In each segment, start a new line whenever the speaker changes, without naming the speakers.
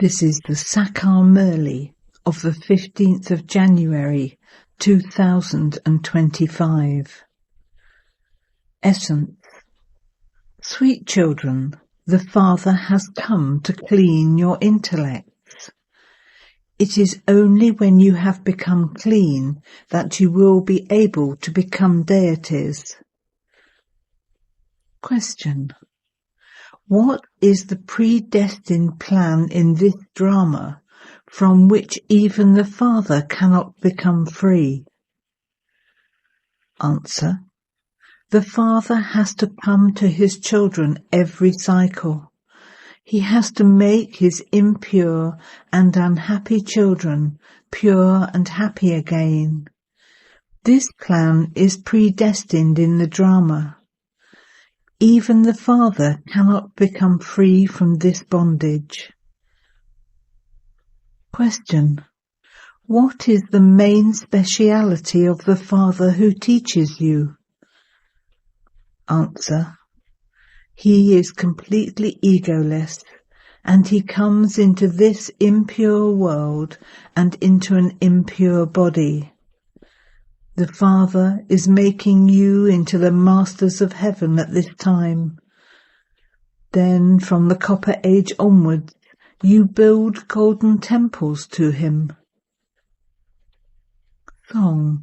This is the English Murli of the 15th of January 2025. Essence. Sweet children, the Father has come to clean your intellects. It is only when you have become clean that you will be able to become deities. Question. What is the predestined plan in this drama from which even the Father cannot become free? Answer. The Father has to come to his children every cycle. He has to make his impure and unhappy children pure and happy again. This plan is predestined in the drama. Even the Father cannot become free from this bondage. Question. What is the main speciality of the Father who teaches you? Answer. He is completely egoless, and he comes into this impure world and into an impure body. The Father is making you into the masters of heaven at this time. Then from the Copper Age onwards, you build golden temples to him. Song.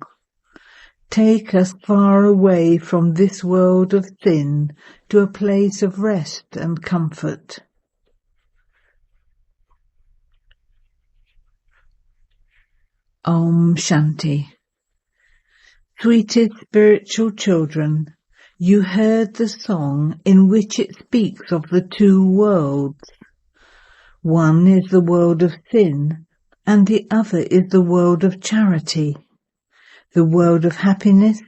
Take us far away from this world of sin to a place of rest and comfort. Om Shanti. Sweetest spiritual children, you heard the song in which it speaks of the two worlds. One is the world of sin, and the other is the world of charity, the world of happiness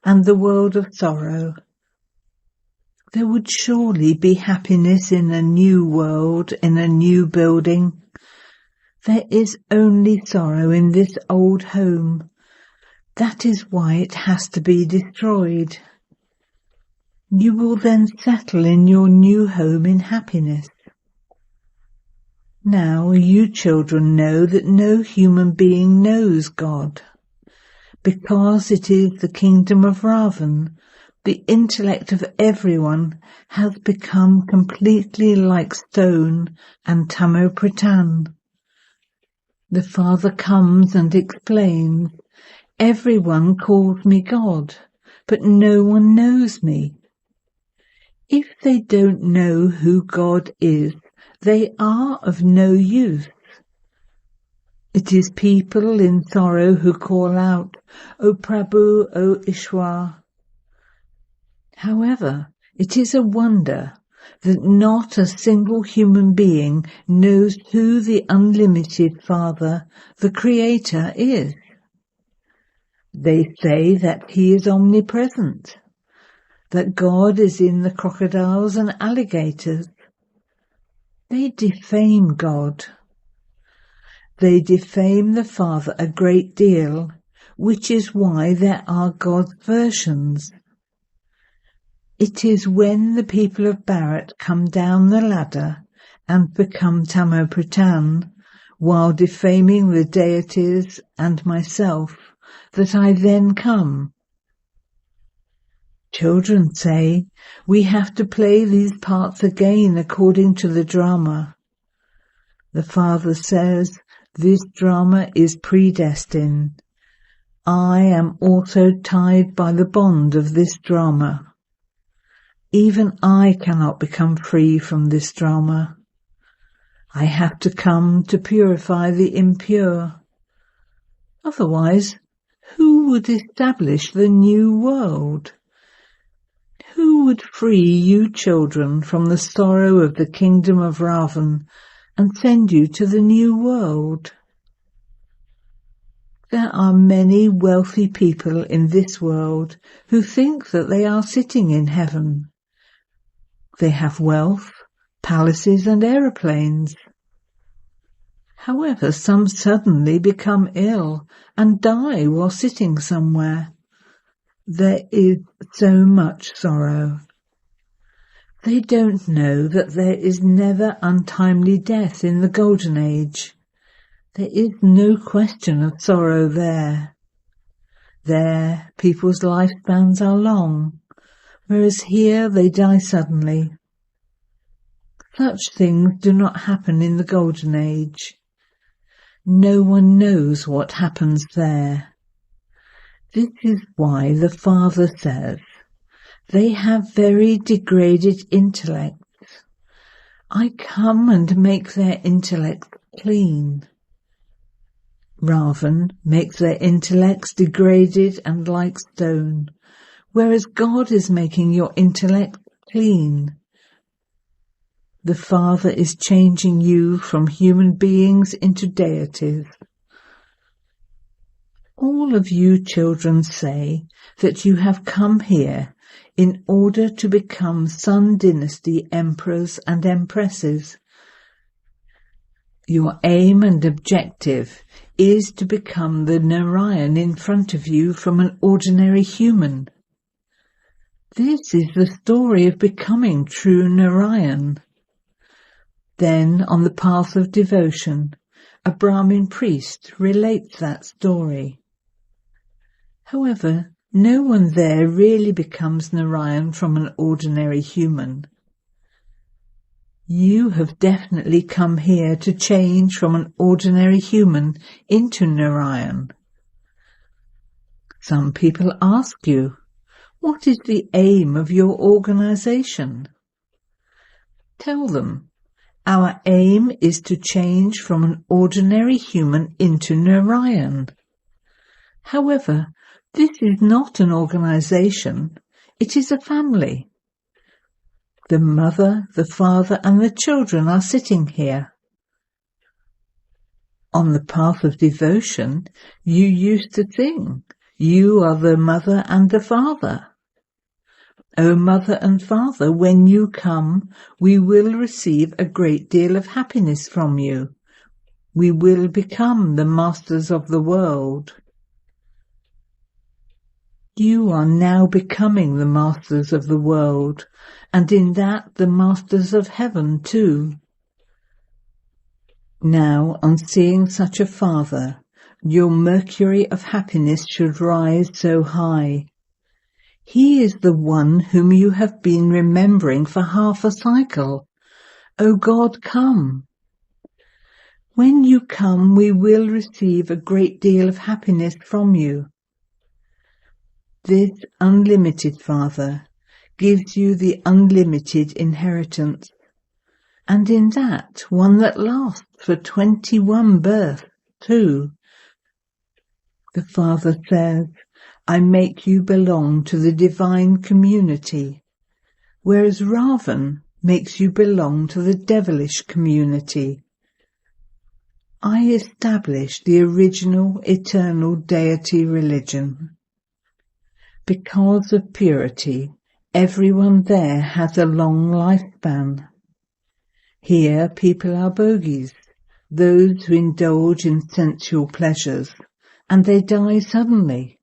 and the world of sorrow. There would surely be happiness in a new world, in a new building. There is only sorrow in this old home. That is why it has to be destroyed. You will then settle in your new home in happiness. Now you children know that no human being knows God. Because it is the kingdom of Ravan, the intellect of everyone has become completely like stone and Tamopratan. The Father comes and explains, everyone calls me God, but no one knows me. If they don't know who God is, they are of no use. It is people in sorrow who call out, O Prabhu, O Ishwar. However, it is a wonder that not a single human being knows who the unlimited Father, the Creator, is. They say that he is omnipresent, that God is in the crocodiles and alligators. They defame God. They defame the Father a great deal, which is why there are God's versions. It is when the people of Bharat come down the ladder and become Tamopratan, while defaming the deities and myself, that I then come. Children say, we have to play these parts again according to the drama. The Father says, this drama is predestined. I am also tied by the bond of this drama. Even I cannot become free from this drama. I have to come to purify the impure. Otherwise, who would establish the new world? Who would free you children from the sorrow of the kingdom of Ravan and send you to the new world? There are many wealthy people in this world who think that they are sitting in heaven. They have wealth, palaces and aeroplanes. However, some suddenly become ill and die while sitting somewhere. There is so much sorrow. They don't know that there is never untimely death in the Golden Age. There is no question of sorrow there. There, people's lifespans are long, whereas here they die suddenly. Such things do not happen in the Golden Age. No one knows what happens there. This is why the Father says, they have very degraded intellects. I come and make their intellect clean. Ravan makes their intellects degraded and like stone, whereas God is making your intellect clean. The Father is changing you from human beings into deities. All of you children say that you have come here in order to become Sun Dynasty emperors and empresses. Your aim and objective is to become the Narayan in front of you from an ordinary human. This is the story of becoming true Narayan. Then, on the path of devotion, a Brahmin priest relates that story. However, no one there really becomes Narayan from an ordinary human. You have definitely come here to change from an ordinary human into Narayan. Some people ask you, what is the aim of your organization? Tell them, our aim is to change from an ordinary human into Narayan. However, this is not an organization, it is a family. The mother, the father and the children are sitting here. On the path of devotion, you used to sing, you are the mother and the father. O mother and father, when you come, we will receive a great deal of happiness from you. We will become the masters of the world. You are now becoming the masters of the world, and in that the masters of heaven too. Now, on seeing such a father, your mercury of happiness should rise so high. He is the one whom you have been remembering for half a cycle. O God, come. When you come, we will receive a great deal of happiness from you. This unlimited Father gives you the unlimited inheritance, and in that one that lasts for 21 births too. The Father says, I make you belong to the divine community, whereas Ravan makes you belong to the devilish community. I establish the original eternal deity religion. Because of purity, everyone there has a long lifespan. Here people are bogies, those who indulge in sensual pleasures, and they die suddenly.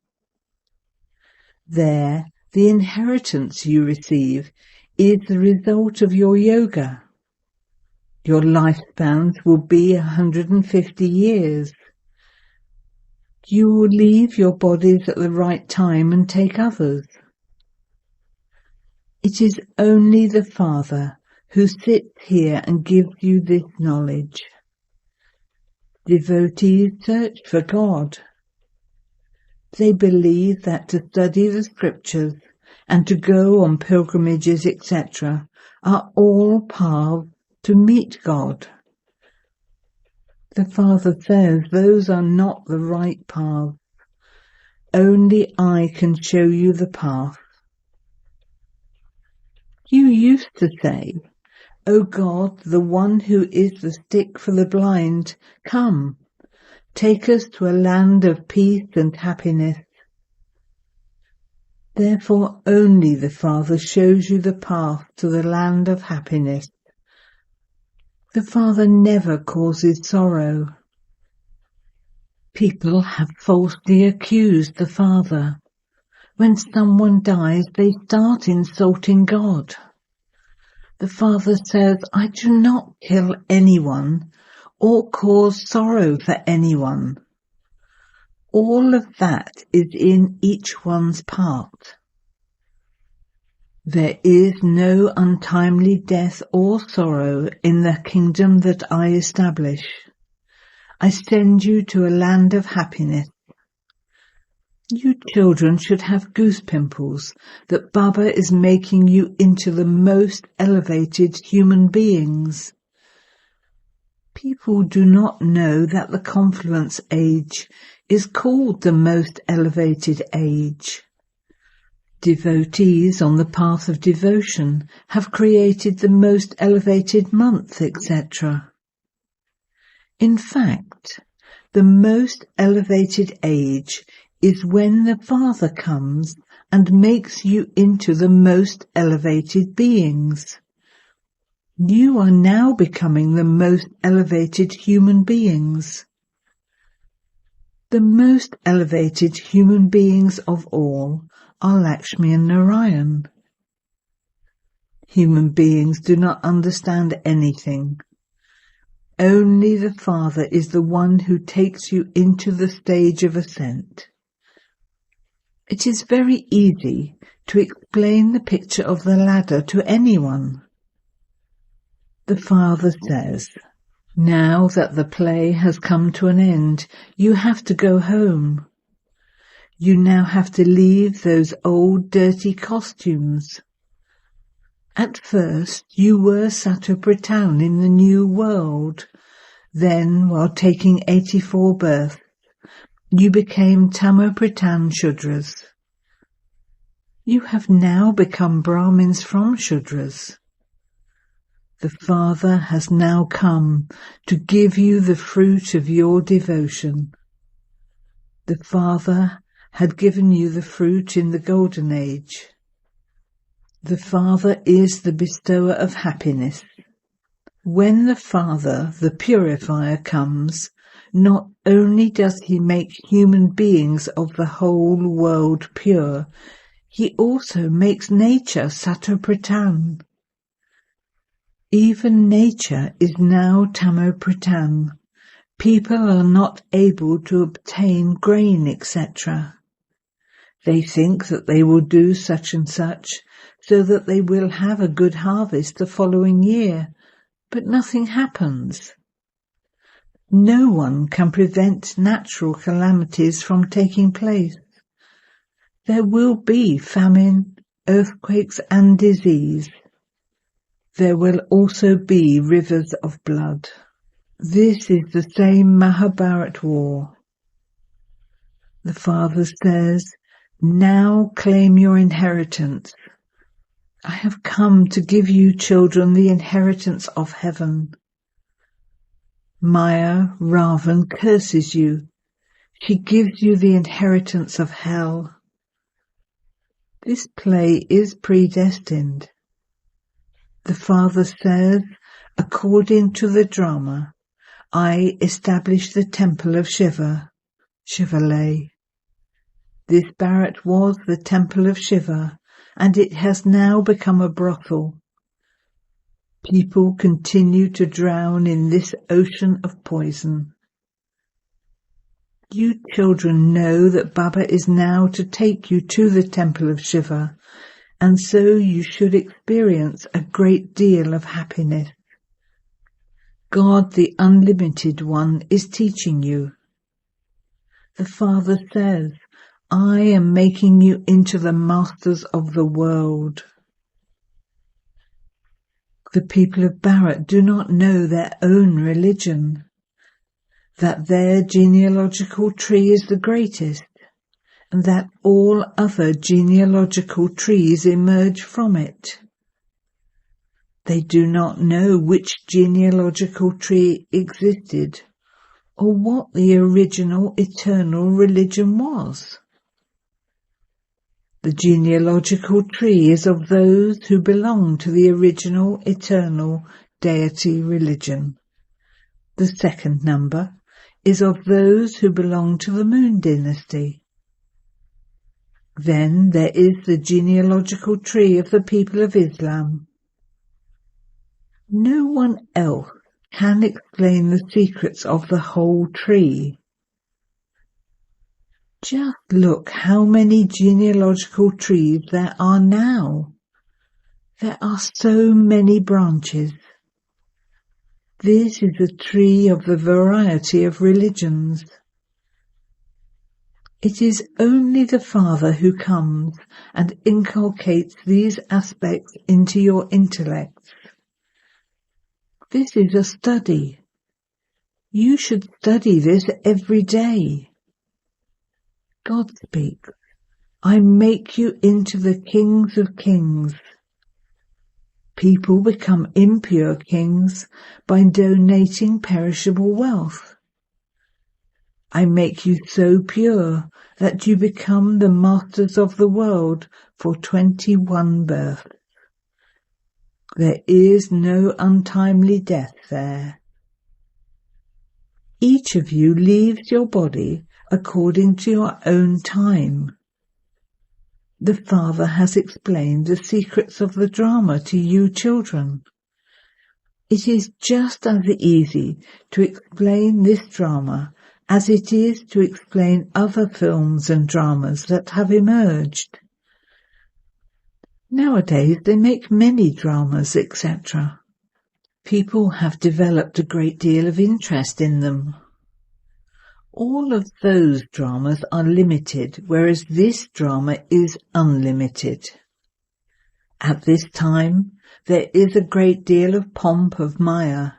There, the inheritance you receive is the result of your yoga. Your lifespans will be 150 years. You will leave your bodies at the right time and take others. It is only the Father who sits here and gives you this knowledge. Devotees search for God. They believe that to study the scriptures and to go on pilgrimages, etc., are all paths to meet God. The Father says those are not the right paths. Only I can show you the path. You used to say, O God, the one who is the stick for the blind, come, take us to a land of peace and happiness. Therefore only the Father shows you the path to the land of happiness. The Father never causes sorrow. People have falsely accused the Father. When someone dies, they start insulting God. The Father says, I do not kill anyone or cause sorrow for anyone. All of that is in each one's part. There is no untimely death or sorrow in the kingdom that I establish. I send you to a land of happiness. You children should have goose pimples that Baba is making you into the most elevated human beings. People do not know that the confluence age is called the most elevated age. Devotees on the path of devotion have created the most elevated month, etc. In fact, the most elevated age is when the Father comes and makes you into the most elevated beings. You are now becoming the most elevated human beings. The most elevated human beings of all are Lakshmi and Narayan. Human beings do not understand anything. Only the Father is the one who takes you into the stage of ascent. It is very easy to explain the picture of the ladder to anyone. The Father says, now that the play has come to an end, you have to go home. You now have to leave those old dirty costumes. At first you were Satopritan in the new world. Then, while taking 84 births, you became Tamopritan Shudras. You have now become Brahmins from Shudras. The Father has now come to give you the fruit of your devotion. The Father had given you the fruit in the Golden Age. The Father is the bestower of happiness. When the Father, the purifier, comes, not only does he make human beings of the whole world pure, he also makes nature Satopritan. Even nature is now Tamopritan. People are not able to obtain grain, etc. They think that they will do such and such, so that they will have a good harvest the following year, but nothing happens. No one can prevent natural calamities from taking place. There will be famine, earthquakes and disease. There will also be rivers of blood. This is the same Mahabharat war. The Father says, now claim your inheritance. I have come to give you children the inheritance of heaven. Maya, Ravan, curses you. She gives you the inheritance of hell. This play is predestined. The Father says, according to the drama, I establish the temple of Shiva, Shivalay. This Bharat was the temple of Shiva, and it has now become a brothel. People continue to drown in this ocean of poison. You children know that Baba is now to take you to the temple of Shiva, and so you should experience a great deal of happiness. God, the Unlimited One, is teaching you. The Father says, I am making you into the masters of the world. The people of Bharat do not know their own religion, that their genealogical tree is the greatest, and that all other genealogical trees emerge from it. They do not know which genealogical tree existed, or what the original eternal religion was. The genealogical tree is of those who belong to the original eternal deity religion. The second number is of those who belong to the Moon dynasty. Then there is the genealogical tree of the people of Islam. No one else can explain the secrets of the whole tree. Just look how many genealogical trees there are now. There are so many branches. This is the tree of the variety of religions. It is only the Father who comes and inculcates these aspects into your intellect. This is a study. You should study this every day. God speaks, I make you into the kings of kings. People become impure kings by donating perishable wealth. I make you so pure that you become the masters of the world for 21 births. There is no untimely death there. Each of you leaves your body according to your own time. The Father has explained the secrets of the drama to you children. It is just as easy to explain this drama as it is to explain other films and dramas that have emerged. Nowadays they make many dramas, etc. People have developed a great deal of interest in them. All of those dramas are limited, whereas this drama is unlimited. At this time, there is a great deal of pomp of Maya.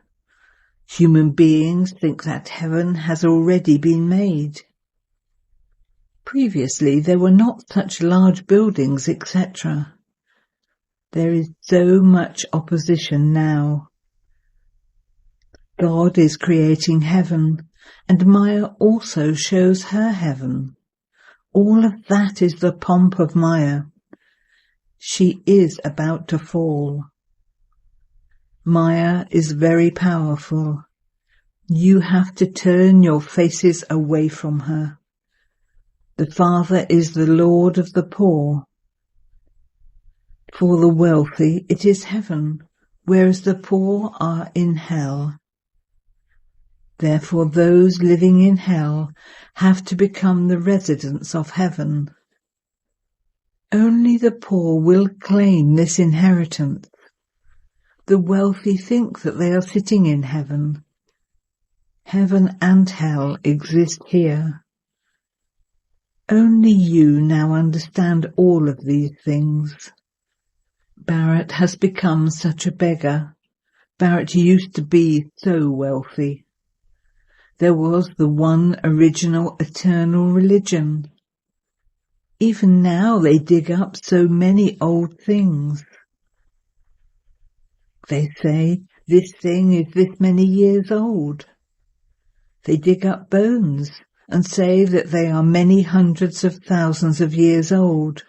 Human beings think that heaven has already been made. Previously, there were not such large buildings, etc. There is so much opposition now. God is creating heaven, and Maya also shows her heaven. All of that is the pomp of Maya. She is about to fall. Maya is very powerful. You have to turn your faces away from her. The Father is the Lord of the poor. For the wealthy it is heaven, whereas the poor are in hell. Therefore those living in hell have to become the residents of heaven. Only the poor will claim this inheritance. The wealthy think that they are sitting in heaven. Heaven and hell exist here. Only you now understand all of these things. Barrett has become such a beggar. Barrett used to be so wealthy. There was the one original eternal religion. Even now they dig up so many old things. They say, this thing is this many years old. They dig up bones and say that they are many hundreds of thousands of years old.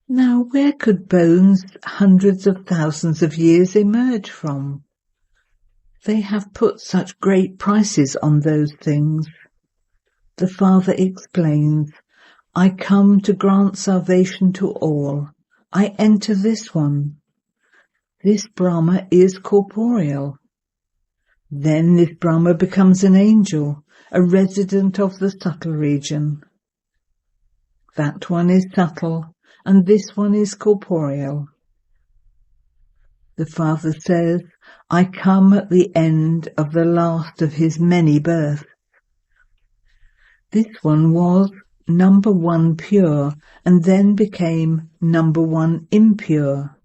Now where could bones hundreds of thousands of years emerge from? They have put such great prices on those things. The Father explains, I come to grant salvation to all. I enter this one. This Brahma is corporeal. Then this Brahma becomes an angel, a resident of the subtle region. That one is subtle, and this one is corporeal. The Father says, I come at the end of the last of his many births. This one was number one pure, and then became number one impure.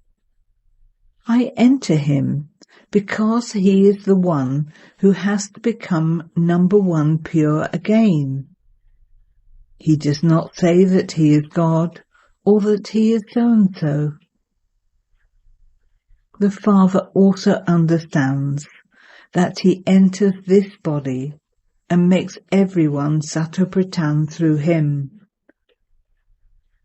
I enter him because he is the one who has to become number one pure again. He does not say that he is God or that he is so-and-so. The Father also understands that he enters this body and makes everyone Satopratan through him.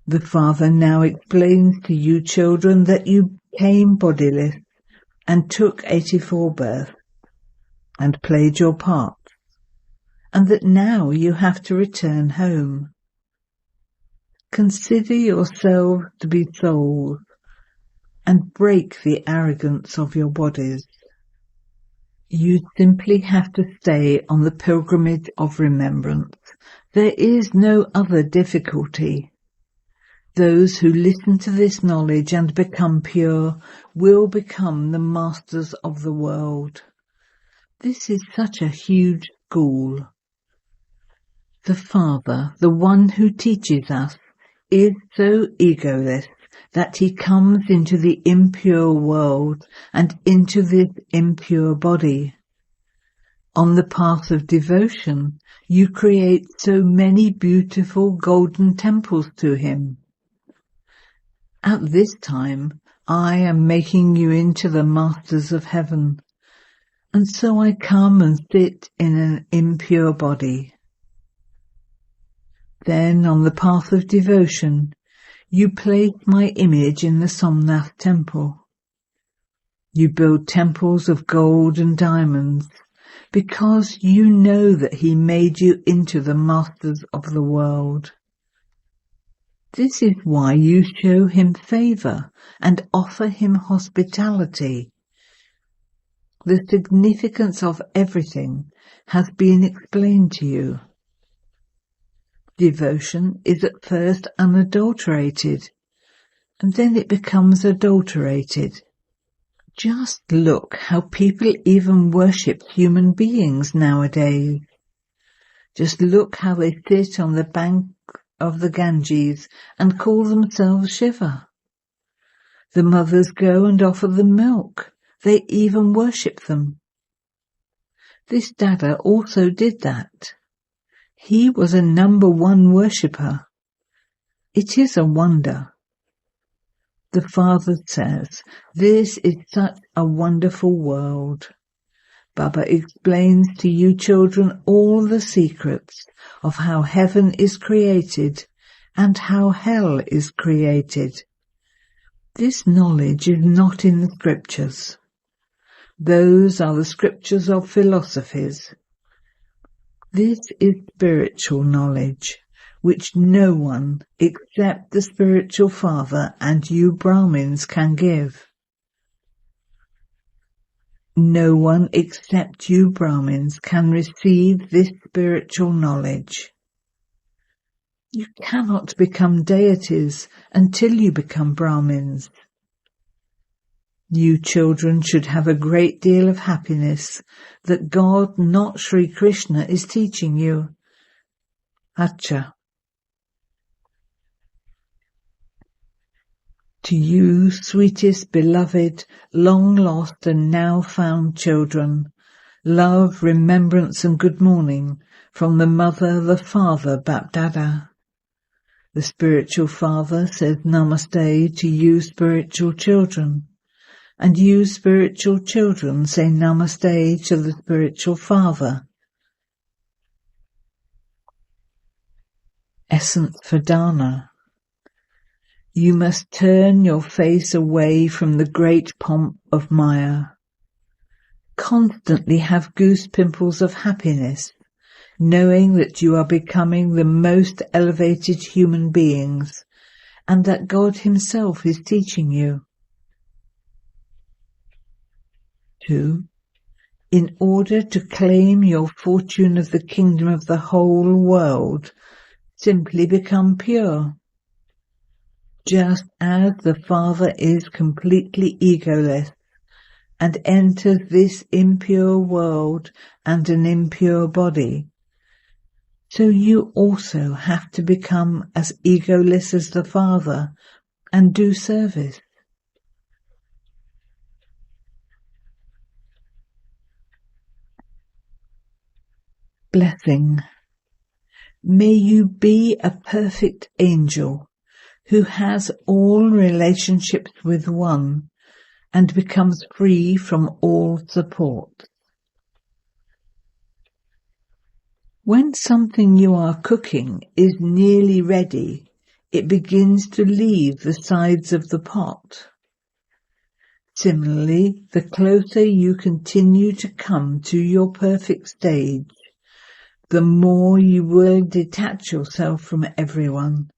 The Father now explains to you children that you came bodiless and took 84 births and played your part, and that now you have to return home. Consider yourselves to be souls and break the arrogance of your bodies. You simply have to stay on the pilgrimage of remembrance. There is no other difficulty. Those who listen to this knowledge and become pure will become the masters of the world. This is such a huge school. The Father, the one who teaches us, is so egoless that he comes into the impure world and into this impure body. On the path of devotion, you create so many beautiful golden temples to him. At this time, I am making you into the masters of heaven, and so I come and sit in an impure body. Then, on the path of devotion, you place my image in the Somnath temple. You build temples of gold and diamonds, because you know that he made you into the masters of the world. This is why you show him favour and offer him hospitality. The significance of everything has been explained to you. Devotion is at first unadulterated, and then it becomes adulterated. Just look how people even worship human beings nowadays. Just look how they sit on the bank of the Ganges and call themselves Shiva. The mothers go and offer them milk. They even worship them. This Dada also did that. He was a #1 worshipper. It is a wonder. The Father says, this is such a wonderful world. Baba explains to you children all the secrets of how heaven is created and how hell is created. This knowledge is not in the scriptures. Those are the scriptures of philosophies. This is spiritual knowledge, which no one except the spiritual Father and you Brahmins can give. No one except you Brahmins can receive this spiritual knowledge. You cannot become deities until you become Brahmins. You children should have a great deal of happiness that God, not Sri Krishna, is teaching you. Acha. To you, sweetest, beloved, long lost and now found children, love, remembrance and good morning from the Mother, the Father, Bapdada. The spiritual Father says Namaste to you spiritual children, and you spiritual children say Namaste to the spiritual Father. Essence for Dana. You must turn your face away from the great pomp of Maya. Constantly have goose pimples of happiness, knowing that you are becoming the most elevated human beings, and that God himself is teaching you. 2. In order to claim your fortune of the kingdom of the whole world, simply become pure. Just as the Father is completely egoless and enters this impure world and an impure body, so you also have to become as egoless as the Father and do service. Blessing. May you be a perfect angel who has all relationships with one and becomes free from all support. When something you are cooking is nearly ready, it begins to leave the sides of the pot. Similarly, the closer you continue to come to your perfect stage, the more you will detach yourself from everyone.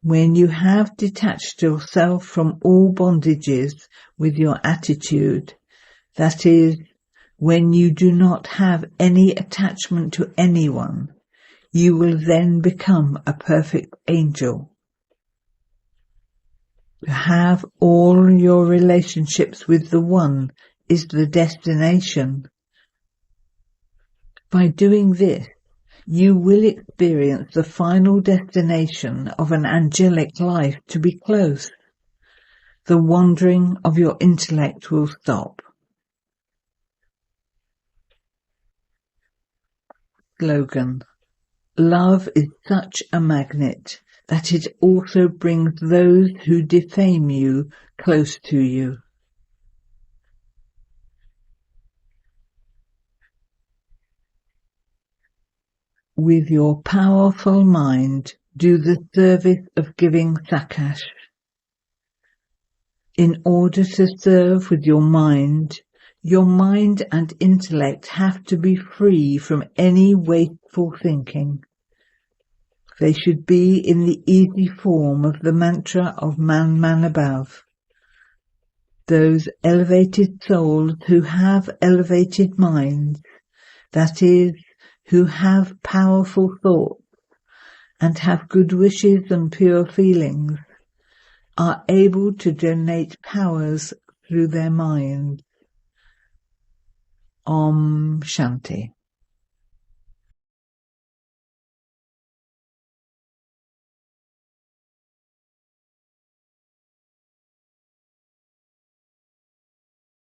When you have detached yourself from all bondages with your attitude, that is, when you do not have any attachment to anyone, you will then become a perfect angel. To have all your relationships with the One is the destination. By doing this, you will experience the final destination of an angelic life to be close. The wandering of your intellect will stop. Slogan: Love is such a magnet that it also brings those who defame you close to you. With your powerful mind, do the service of giving sakash. In order to serve with your mind and intellect have to be free from any wasteful thinking. They should be in the easy form of the mantra of Man, Man above. Those elevated souls who have elevated minds, that is, who have powerful thoughts and have good wishes and pure feelings, are able to donate powers through their minds. Om Shanti.